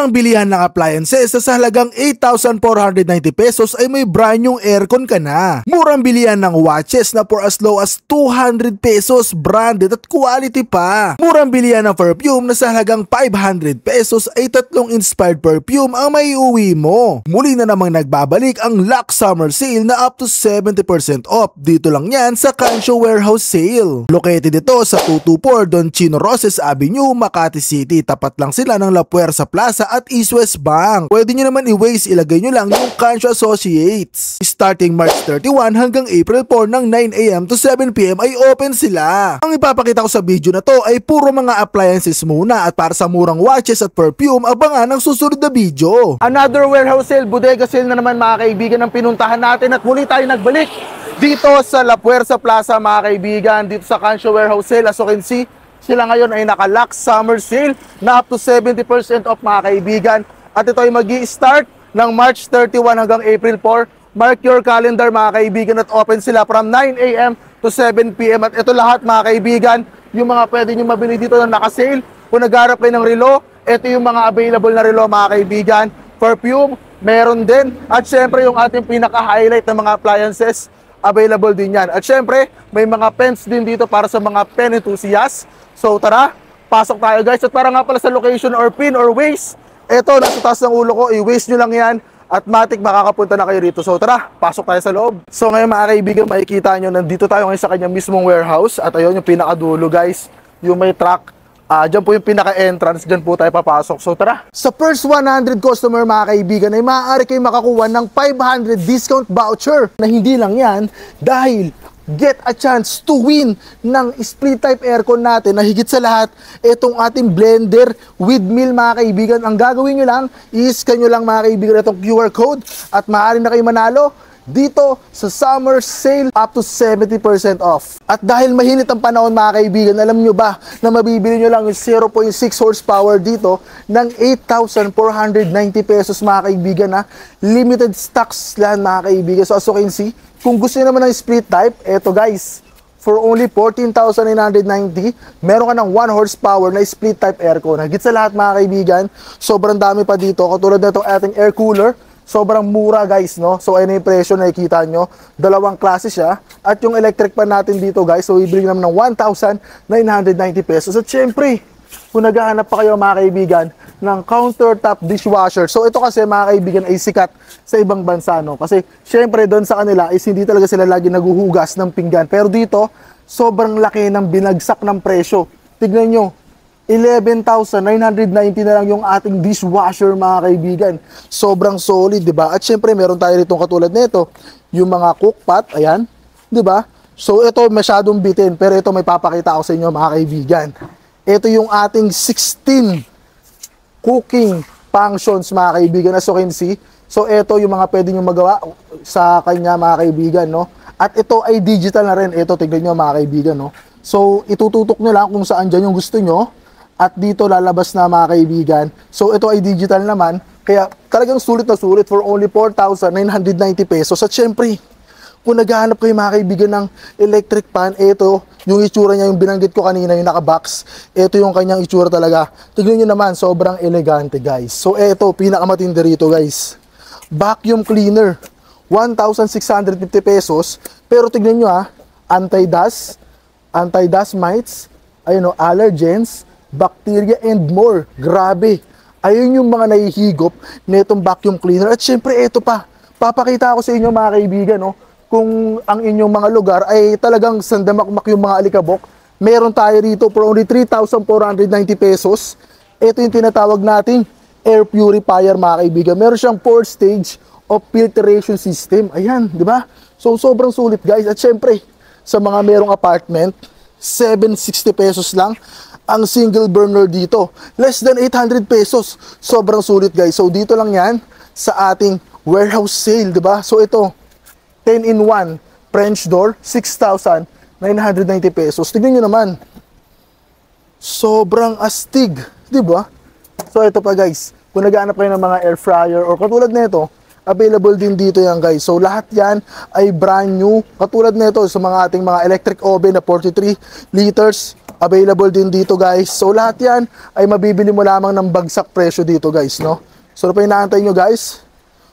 Murang bilihan ng appliances sa halagang 8,490 pesos ay may brand new aircon ka na. Murang bilihan ng watches na for as low as 200 pesos, branded at quality pa. Murang bilihan ng perfume na sa halagang 500 pesos ay 3 inspired perfume ang maiuwi mo. Muli na namang nagbabalik ang Lux Summer Sale na up to 70% off. Dito lang yan sa Cancio Warehouse Sale. Located ito sa 224 Don Chino Roses Avenue, Makati City. Tapat lang sila ng La Puerta Plaza at East West Bank. Pwede nyo naman i-waste, ilagay nyo lang yung Cancio Associates. Starting March 31 hanggang April 4 ng 9 AM to 7 PM ay open sila. Ang ipapakita ko sa video na to ay puro mga appliances muna, at para sa murang watches at perfume, abangan ang susunod na video. Another warehouse sale, bodega sale na naman mga kaibigan ang pinuntahan natin, at muli tayo nagbalik dito sa La Puerta Plaza mga kaibigan, dito sa Cancio Warehouse Sale. As you can see, sila ngayon ay naka-Lux Summer Sale na up to 70% off mga kaibigan. At ito ay magi-start ng March 31 hanggang April 4. Mark your calendar mga kaibigan, at open sila from 9 AM to 7 PM. At ito lahat mga kaibigan, yung mga pwede nyo mabili dito na naka-sale. Kung nagharap kayo ng relo, ito yung mga available na relo mga kaibigan. Perfume, meron din. At syempre yung ating pinaka-highlight ng mga appliances, available din yan. At syempre, may mga pens din dito para sa mga pen enthusiasts. So tara, pasok tayo guys. At para nga pala sa location or pin or waste, eto nasa taas ng ulo ko, i-waste nyo lang yan at matik makakapunta na kayo rito. So tara, pasok tayo sa loob. So ngayon mga kaibigan, makikita nyo, nandito tayo ngayon sa kanyang mismong warehouse. At ayun yung pinakadulo guys, yung may truck. Diyan po yung pinaka-entrance, diyan po tayo papasok. So tara. Sa first 100 customer mga kaibigan ay maaari kayo makakuha ng 500 discount voucher. Na hindi lang yan, dahil get a chance to win ng split type aircon natin na higit sa lahat, itong ating blender with meal mga kaibigan. Ang gagawin nyo lang, i-scan nyo lang mga kaibigan itong QR code at maaari na kayo manalo dito sa summer sale up to 70% off. At dahil mahinit ang panahon mga kaibigan, alam nyo ba na mabibili nyo lang yung 0.6 horsepower dito ng 8,490 pesos mga kaibigan na limited stocks lang mga kaibigan. So as you can see, kung gusto nyo naman ng split type, eto guys, for only 14,990, meron ka ng 1 horsepower na split type aircon. Higit sa lahat mga kaibigan, sobrang dami pa dito. Katulad na itong ating air cooler, sobrang mura guys, no? So ayun yung presyo na nakikita nyo. Dalawang klase siya. At yung electric pan natin dito guys, so ibigay naman ng 1,990 pesos. At syempre, kung naghahanap pa kayo mga kaibigan ng countertop dishwasher. So ito kasi mga kaibigan ay sikat sa ibang bansa, no? Kasi syempre doon sa kanila is hindi talaga sila lagi naguhugas ng pinggan. Pero dito, sobrang laki ng binagsak ng presyo. Tignan nyo, 11,990 na lang yung ating dishwasher mga kaibigan. Sobrang solid, di ba? At syempre meron tayo rito katulad nito, yung mga cookpot, ayan, di ba? So ito masyadong bitin, pero ito may papakita ako sa inyo mga kaibigan. Ito yung ating 16 cooking functions mga kaibigan, as you can see. So ito yung mga pwede nyo magawa sa kanya mga kaibigan, no? At ito ay digital na rin. Ito, tignan nyo mga kaibigan, no? So itututok nyo lang kung saan dyan yung gusto nyo. At dito lalabas na mga kaibigan. So ito ay digital naman. Kaya talagang sulit na sulit for only 4,990 pesos. At syempre, kung naghahanap kayo mga kaibigan ng electric pan, ito, yung itsura niya, yung binanggit ko kanina, yung naka-box. Ito yung kanyang itsura talaga. Tignan nyo naman, sobrang elegante guys. So ito, pinakamatindi rito guys. Vacuum cleaner, 1,650 pesos. Pero tignan nyo anti-dust mites, ayun o, allergens, bacteria and more. Grabe. Ayun yung mga nahihigop na itong vacuum cleaner. At syempre, ito pa. Papakita ko sa inyo mga kaibigan, no? Kung ang inyong mga lugar ay talagang sandamakmak yung mga alikabok, meron tayo rito for only 3,490 pesos. Ito yung tinatawag nating air purifier mga kaibigan. Meron siyang 4 stage of filtration system. Ayan, di ba? So sobrang sulit guys. At syempre, sa mga merong apartment, 760 pesos lang ang single burner dito. Less than 800 pesos. Sobrang sulit guys. So dito lang yan sa ating warehouse sale, di ba? So ito, 10-in-1 French door, 6,990 pesos. Tignan nyo naman. Sobrang astig, di ba? So ito pa guys, kung naghahanap kayo ng mga air fryer or katulad nito, available din dito yan guys. So lahat yan ay brand new. Katulad nito sa mga ating mga electric oven na 43 liters, available din dito guys. So lahat yan ay mabibili mo lamang ng bagsak presyo dito guys, no? So ano pa inaantay nyo guys?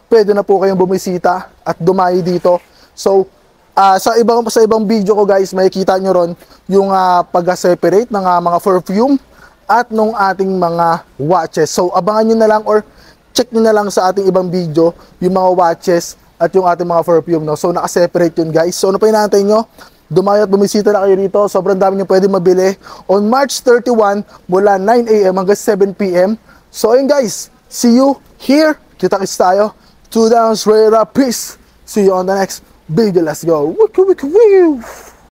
Pwede na po kayong bumisita at dumayo dito. So sa ibang video ko guys, makikita nyo ron yung pag-separate ng mga perfume at nung ating mga watches. So abangan nyo na lang or check nyo na lang sa ating ibang video yung mga watches at yung ating mga perfume, no? So naka-separate yun guys. So ano pa inaantay nyo? Dumayo at bumisita na kayo dito. Sobrang dami nyo pwede mabili on March 31 mula 9 AM hanggang 7 PM. So ayun guys, see you here. Kita-kits tayo. 2 down, straight up, peace. See you on the next video. Let's go. Woo-woo-woo-woo.